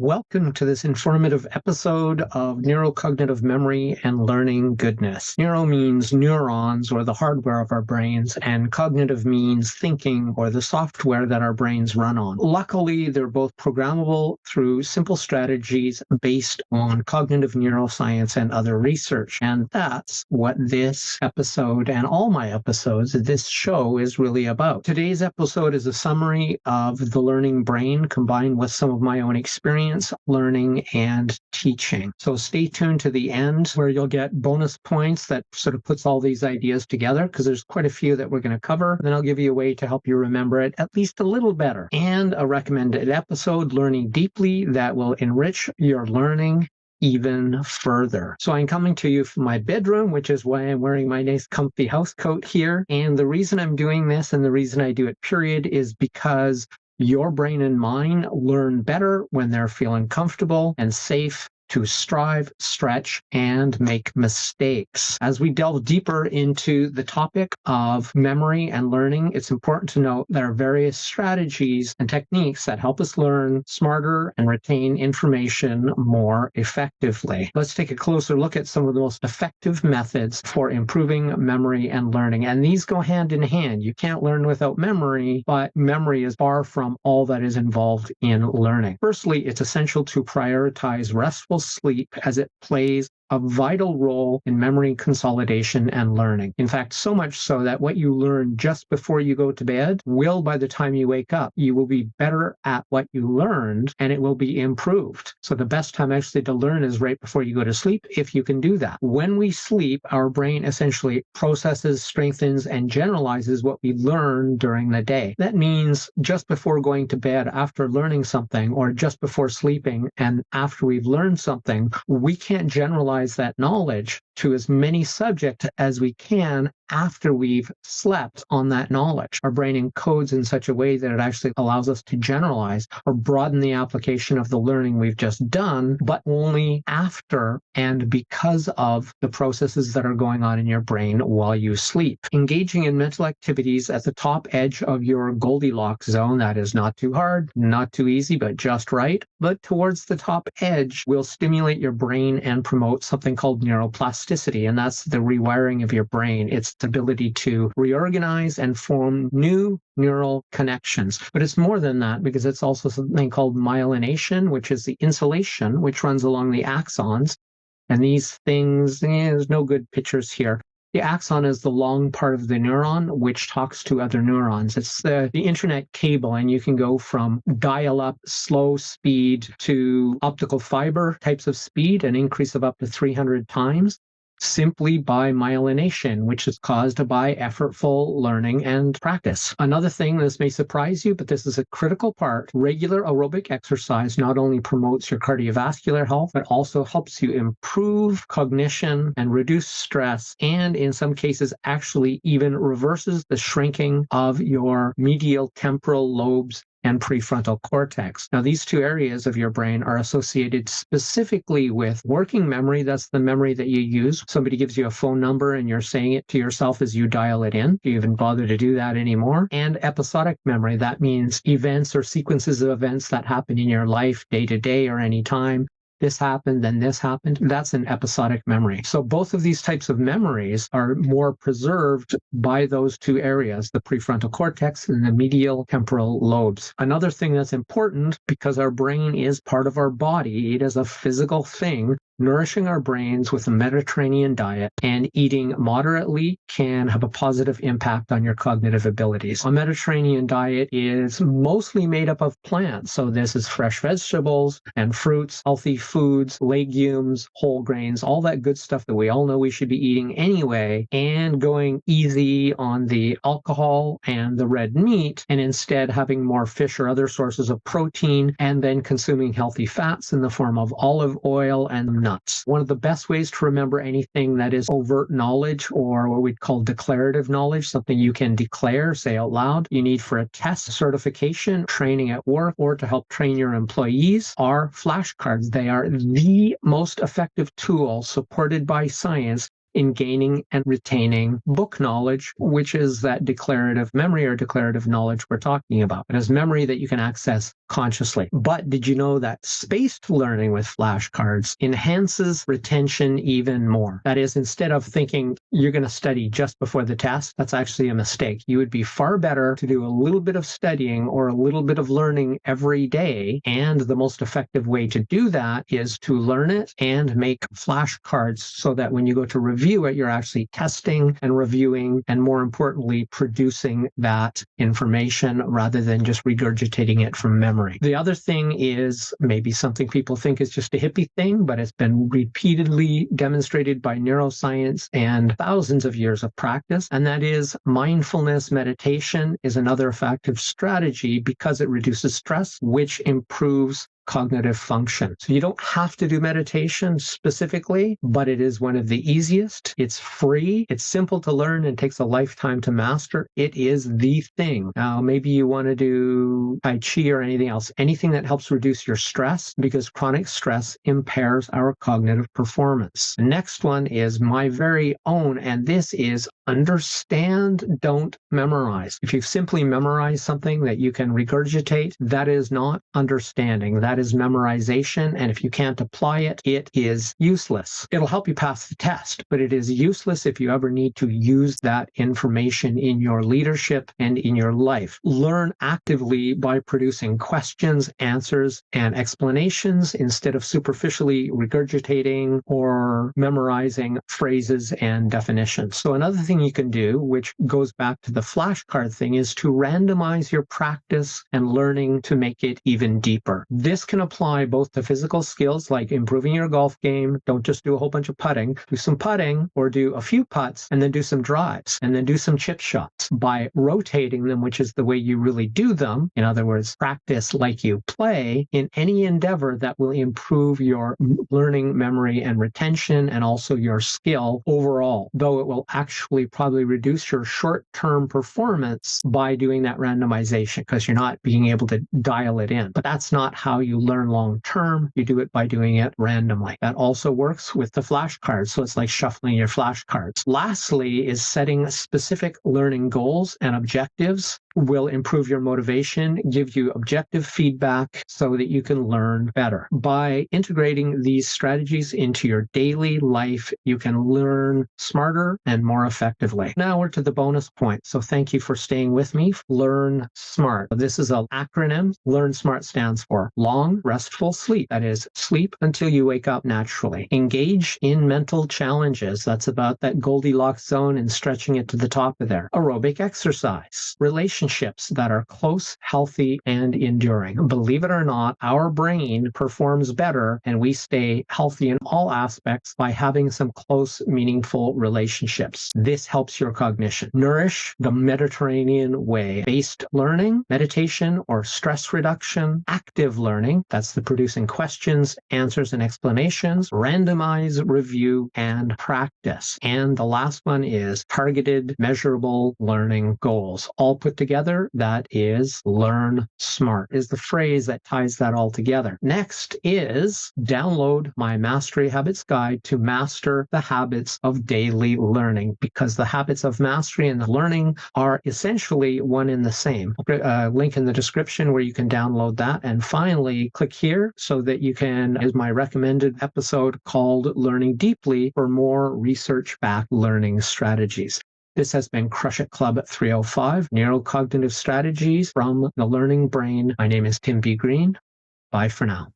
Welcome to this informative episode of Neuro-Cognitive Memory and Learning Goodness. Neuro means neurons or the hardware of our brains, and cognitive means thinking or the software that our brains run on. Luckily, they're both programmable through simple strategies based on cognitive neuroscience and other research. And that's what this episode and all my episodes, this show is really about. Today's episode is a summary of the learning brain combined with some of my own experience learning and teaching. So stay tuned to the end where you'll get bonus points that sort of puts all these ideas together, because there's quite a few that we're going to cover. Then I'll give you a way to help you remember it at least a little better, and a recommended episode, Learning Deeply, that will enrich your learning even further. So I'm coming to you from my bedroom, which is why I'm wearing my nice comfy house coat here. And the reason I'm doing this, and the reason I do it period, is because your brain and mine learn better when they're feeling comfortable and safe to strive, stretch, and make mistakes. As we delve deeper into the topic of memory and learning, it's important to note there are various strategies and techniques that help us learn smarter and retain information more effectively. Let's take a closer look at some of the most effective methods for improving memory and learning. And these go hand in hand. You can't learn without memory, but memory is far from all that is involved in learning. Firstly, it's essential to prioritize restful sleep, as it plays a vital role in memory consolidation and learning. In fact, so much so that what you learn just before you go to bed will, by the time you wake up, you will be better at what you learned and it will be improved. So the best time actually to learn is right before you go to sleep, if you can do that. When we sleep, our brain essentially processes, strengthens, and generalizes what we learn during the day. That means just before going to bed after learning something, or just before sleeping and after we've learned something, we can't generalize that knowledge to as many subjects as we can after we've slept on that knowledge. Our brain encodes in such a way that it actually allows us to generalize or broaden the application of the learning we've just done, but only after and because of the processes that are going on in your brain while you sleep. Engaging in mental activities at the top edge of your Goldilocks zone, that is not too hard, not too easy, but just right, but towards the top edge, will stimulate your brain and promote something called neuroplasticity, and that's the rewiring of your brain. It's the ability to reorganize and form new neural connections. But it's more than that, because it's also something called myelination, which is the insulation which runs along the axons. And these things, there's no good pictures here. The axon is the long part of the neuron which talks to other neurons. It's the internet cable, and you can go from dial-up slow speed to optical fiber types of speed, an increase of up to 300 times, simply by myelination, which is caused by effortful learning and practice. Another thing, this may surprise you, but this is a critical part. Regular aerobic exercise not only promotes your cardiovascular health, but also helps you improve cognition and reduce stress, and in some cases actually even reverses the shrinking of your medial temporal lobes and prefrontal cortex. Now, these two areas of your brain are associated specifically with working memory. That's the memory that you use. Somebody gives you a phone number and you're saying it to yourself as you dial it in. Do you even bother to do that anymore? And episodic memory. That means events or sequences of events that happen in your life day to day or any time. This happened, then this happened. That's an episodic memory. So both of these types of memories are more preserved by those two areas, the prefrontal cortex and the medial temporal lobes. Another thing that's important, because our brain is part of our body, it is a physical thing. Nourishing our brains with a Mediterranean diet and eating moderately can have a positive impact on your cognitive abilities. A Mediterranean diet is mostly made up of plants. So this is fresh vegetables and fruits, healthy foods, legumes, whole grains, all that good stuff that we all know we should be eating anyway, and going easy on the alcohol and the red meat, and instead having more fish or other sources of protein, and then consuming healthy fats in the form of olive oil and nuts. One of the best ways to remember anything that is overt knowledge, or what we'd call declarative knowledge, something you can declare, say out loud, you need for a test, certification, training at work, or to help train your employees, are flashcards. They are the most effective tool supported by science in gaining and retaining book knowledge, which is that declarative memory or declarative knowledge we're talking about. It is memory that you can access consciously. But did you know that spaced learning with flashcards enhances retention even more? That is, instead of thinking you're going to study just before the test, that's actually a mistake. You would be far better to do a little bit of studying or a little bit of learning every day. And the most effective way to do that is to learn it and make flashcards so that when you go to review it, you're actually testing and reviewing and, more importantly, producing that information rather than just regurgitating it from memory. The other thing is maybe something people think is just a hippie thing, but it's been repeatedly demonstrated by neuroscience and thousands of years of practice, and that is mindfulness meditation is another effective strategy because it reduces stress, which improves cognitive function. So you don't have to do meditation specifically, but it is one of the easiest. It's free. It's simple to learn and takes a lifetime to master. It is the thing. Now, maybe you want to do Tai Chi or anything else, anything that helps reduce your stress, because chronic stress impairs our cognitive performance. The next one is my very own, and this is understand, don't memorize. If you simply memorize something that you can regurgitate, that is not understanding. That is memorization. And if you can't apply it, it is useless. It'll help you pass the test, but it is useless if you ever need to use that information in your leadership and in your life. Learn actively by producing questions, answers, and explanations instead of superficially regurgitating or memorizing phrases and definitions. So another thing you can do, which goes back to the flashcard thing, is to randomize your practice and learning to make it even deeper. This can apply both to physical skills like improving your golf game. Don't just do a whole bunch of putting. Do some putting or do a few putts and then do some drives and then do some chip shots. By rotating them, which is the way you really do them, in other words, practice like you play, in any endeavor that will improve your learning, memory, and retention, and also your skill overall, though it will actually probably reduce your short-term performance by doing that randomization because you're not being able to dial it in. But that's not how you learn long-term. You do it by doing it randomly. That also works with the flashcards. So it's like shuffling your flashcards. Lastly is setting specific learning goals and objectives will improve your motivation, give you objective feedback so that you can learn better. By integrating these strategies into your daily life, you can learn smarter and more effectively. Now we're to the bonus point. So thank you for staying with me. Learn SMART. This is an acronym. Learn SMART stands for long, restful sleep. That is, sleep until you wake up naturally. Engage in mental challenges. That's about that Goldilocks zone and stretching it to the top of there. Aerobic exercise. Relationships that are close, healthy, and enduring. Believe it or not, our brain performs better and we stay healthy in all aspects by having some close, meaningful relationships. This helps your cognition. Nourish the Mediterranean way. Based learning, meditation, or stress reduction. Active learning, that's the producing questions, answers, and explanations. Randomize, review, and practice. And the last one is targeted, measurable learning goals. All put together, that is learn SMART, is the phrase that ties that all together. Next is download my Mastery Habits Guide to master the habits of daily learning, because the habits of mastery and the learning are essentially one and the same. I'll put a link in the description where you can download that. And finally, click here so that you can, is my recommended episode called Learning Deeply for more research-backed learning strategies. This has been Crush It Club 305, Neuro-Cognitive Strategies from the Learning Brain. My name is Tim B. Green. Bye for now.